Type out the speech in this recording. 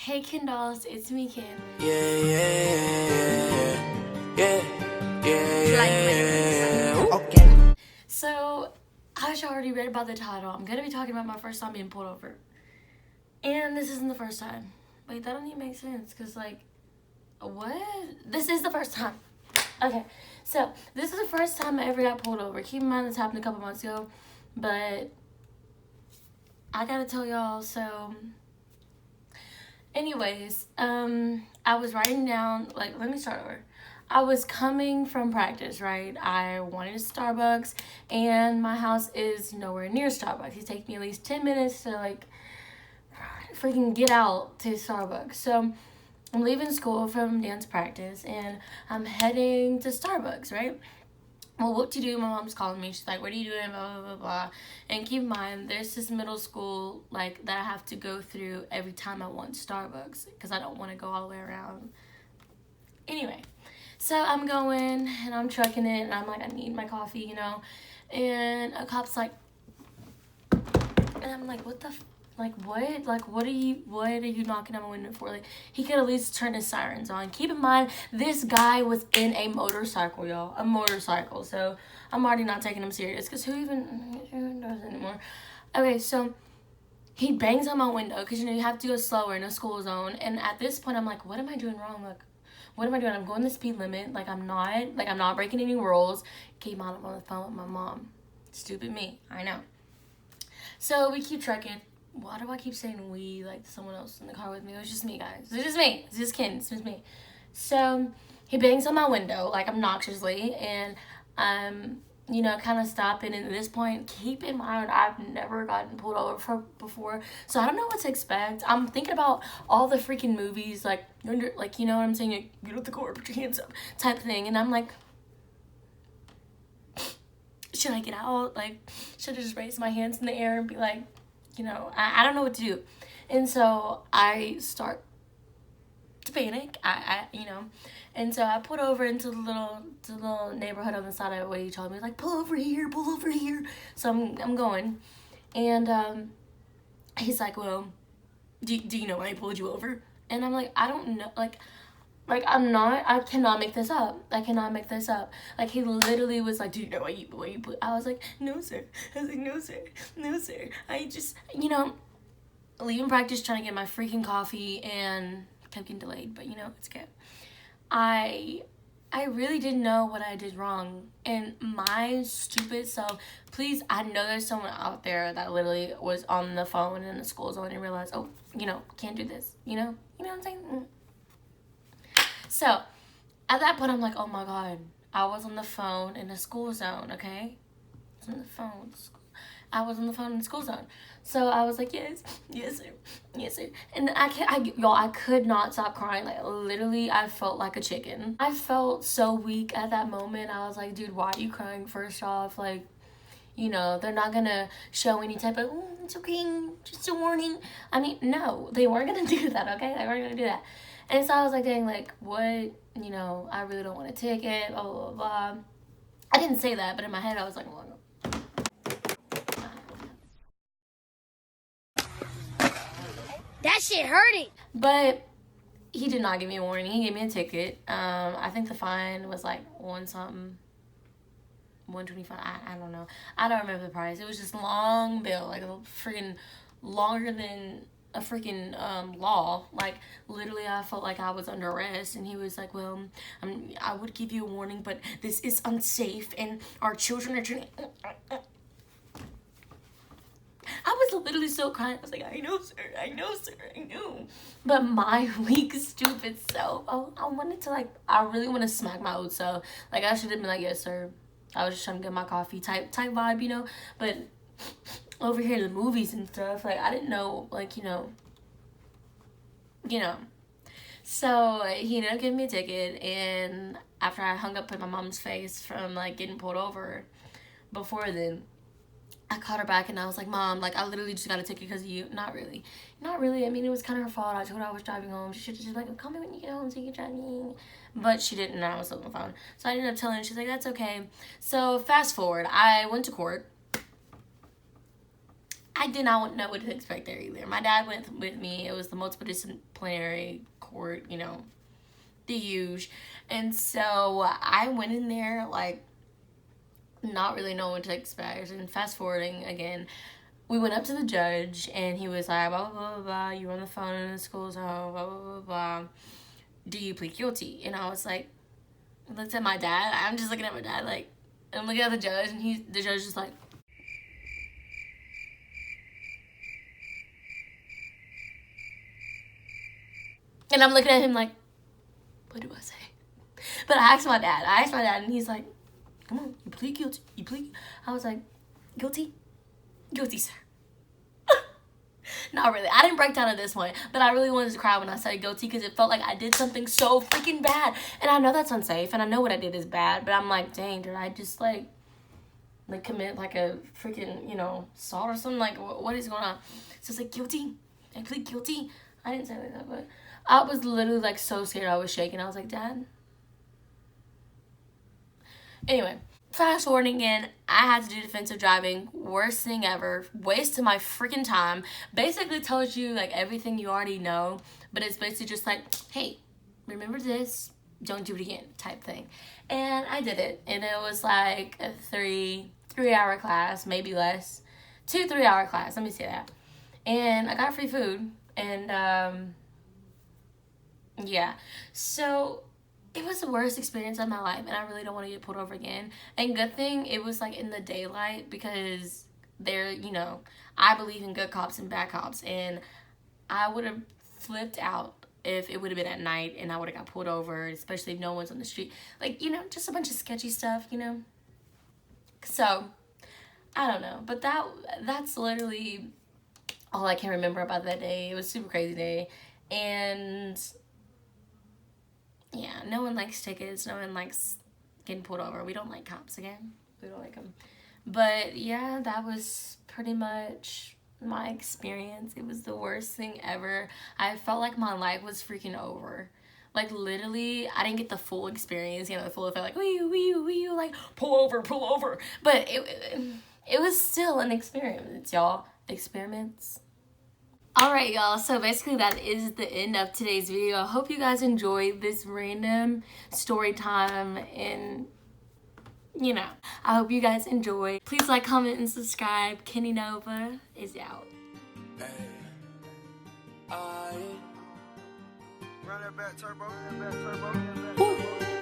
Hey Ken dolls, it's me Ken. Yeah, yeah. Okay. So, as you already read about the title, I'm gonna be talking about my first time being pulled over. And this isn't the first time. Wait, that don't even make sense, cause like, what? This is the first time. Okay, so this is the first time I ever got pulled over. Keep in mind this happened a couple months ago, but I gotta tell y'all, so anyways, I was writing down, like, let me start over. I was coming from practice, right? I wanted a Starbucks, and my house is nowhere near Starbucks. It takes me at least 10 minutes to, like, freaking get out to Starbucks. So I'm leaving school from dance practice, and I'm heading to Starbucks, right? Well, what to do? My mom's calling me. She's like, "What are you doing?" Blah blah blah blah. And keep in mind, there's this middle school like that I have to go through every time I want Starbucks because I don't want to go all the way around. Anyway, so I'm going and I'm trucking it, and I'm like, I need my coffee, And a cop's like, and I'm like, what the. Like what? Like what are you knocking on my window for? Like he could at least turn his sirens on. Keep in mind this guy was in a motorcycle, y'all. A motorcycle. So I'm already not taking him serious because who even does anymore? Okay, so he bangs on my window because you have to go slower in a school zone. And at this point I'm like, what am I doing wrong? Like what am I doing? I'm going the speed limit. Like I'm not breaking any rules. Keep on I'm on the phone with my mom. Stupid me. I know. So we keep trucking. Why do I keep saying we like someone else in the car with me? It was just me, guys. It's just me. It's just Ken. It's just me. So he bangs on my window like obnoxiously, and kind of stopping. And at this point, keep in mind I've never gotten pulled over before, so I don't know what to expect. I'm thinking about all the freaking movies, like you know what I'm saying, like, get out the car, put your hands up, type thing, and I'm like, should I get out? Like, should I just raise my hands in the air and be like, I don't know what to do. And so I start to panic. And so I put over into the little neighborhood on the side of the way. He told me, like, pull over here, pull over here. So I'm going. And he's like, well, do you know why I pulled you over? And I'm like, I don't know. I cannot make this up. I cannot make this up. Like, he literally was like, do you know why you put, I was like, no, sir. I was like, no, sir. No, sir. I just, leaving practice trying to get my freaking coffee and kept getting delayed, but, it's good. I really didn't know what I did wrong. And my stupid self, please, I know there's someone out there that literally was on the phone in the school zone and realized, oh, can't do this, You know what I'm saying? So, at that point, I'm like, oh my God, I was on the phone in the school zone, okay? I was on the phone. I was on the phone in the school zone. So I was like, yes, sir, yes, sir. And I could not stop crying. Like, literally, I felt like a chicken. I felt so weak at that moment. I was like, dude, why are you crying? First off, like, they're not gonna show any type of, it's okay, just a warning. I mean, no, they weren't gonna do that, okay? They weren't gonna do that. And so I was like, dang, like, what? I really don't want a ticket, blah, blah, blah, blah. I didn't say that, but in my head, I was like, well, that shit hurting. But he did not give me a warning. He gave me a ticket. I think the fine was like one something. 125. I don't know. I don't remember the price. It was just long bill, like a freaking longer than a freaking law. Like, literally, I felt like I was under arrest. And he was like, well, I would give you a warning, but this is unsafe and our children are turning. I was literally so crying. I was like, I know, sir, I know. But my weak, stupid self, I wanted to, like, I really want to smack my old self. Like, I should have been like, yes, sir. I was just trying to get my coffee type vibe, But over here, the movies and stuff, like, I didn't know, like, So he ended up giving me a ticket, and after I hung up in my mom's face from, like, getting pulled over before then, I called her back and I was like, Mom, like, I literally just got a ticket because of you. Not really. I mean, it was kind of her fault. I told her I was driving home. She should have just like, call me when you get home so you can drive me. But she didn't, and I was still on the phone. So I ended up telling her, she's like, that's okay. So fast forward, I went to court. I did not know what to expect there either. My dad went with me. It was the multidisciplinary court, you know, the huge. And so I went in there like not really knowing what to expect. And fast forwarding again, we went up to the judge and he was like, blah, blah, blah, blah, blah. You were on the phone in the school zone, blah, blah, blah, blah. Do you plead guilty? And I was like, I looked at my dad. I'm just looking at my dad like, I'm looking at the judge and the judge is like, and I'm looking at him like, what do I say? But I asked my dad, and he's like, come on, you plead guilty. You plead. I was like, guilty? Guilty, sir. Not really. I didn't break down at this point, but I really wanted to cry when I said guilty because it felt like I did something so freaking bad. And I know that's unsafe, and I know what I did is bad, but I'm like, dang, did I just like commit like a freaking, you know, assault or something? Like, what is going on? So it's like, guilty. I plead guilty. I didn't say like that, but I was literally like so scared. I was shaking. I was like, Dad. Anyway, fast forwarding again, I had to do defensive driving. Worst thing ever. Waste of my freaking time. Basically tells you like everything you already know, but it's basically just like, hey, remember this, don't do it again type thing. And I did it, and it was like a 3-hour class, maybe less. 2-3 hour class, let me say that. And I got free food, and yeah, so it was the worst experience of my life, and I really don't want to get pulled over again. And good thing it was like in the daylight, because there, you know, I believe in good cops and bad cops, and I would have flipped out if it would have been at night and I would have got pulled over, especially if no one's on the street. Like, you know, just a bunch of sketchy stuff, you know. So I don't know, but that's literally all I can remember about that day. It was a super crazy day, and yeah, no one likes tickets. No one likes getting pulled over. We don't like cops again. We don't like them. But yeah, that was pretty much my experience. It was the worst thing ever. I felt like my life was freaking over. Like, literally, I didn't get the full experience, you know, the full effect, like, wee, like, pull over. But it was still an experience, y'all. Experiments. Alright, y'all, so basically that is the end of today's video. I hope you guys enjoyed this random story time, and, you know, I hope you guys enjoy. Please like, comment, and subscribe. Kenny Nova is out. Hey, run that back turbo.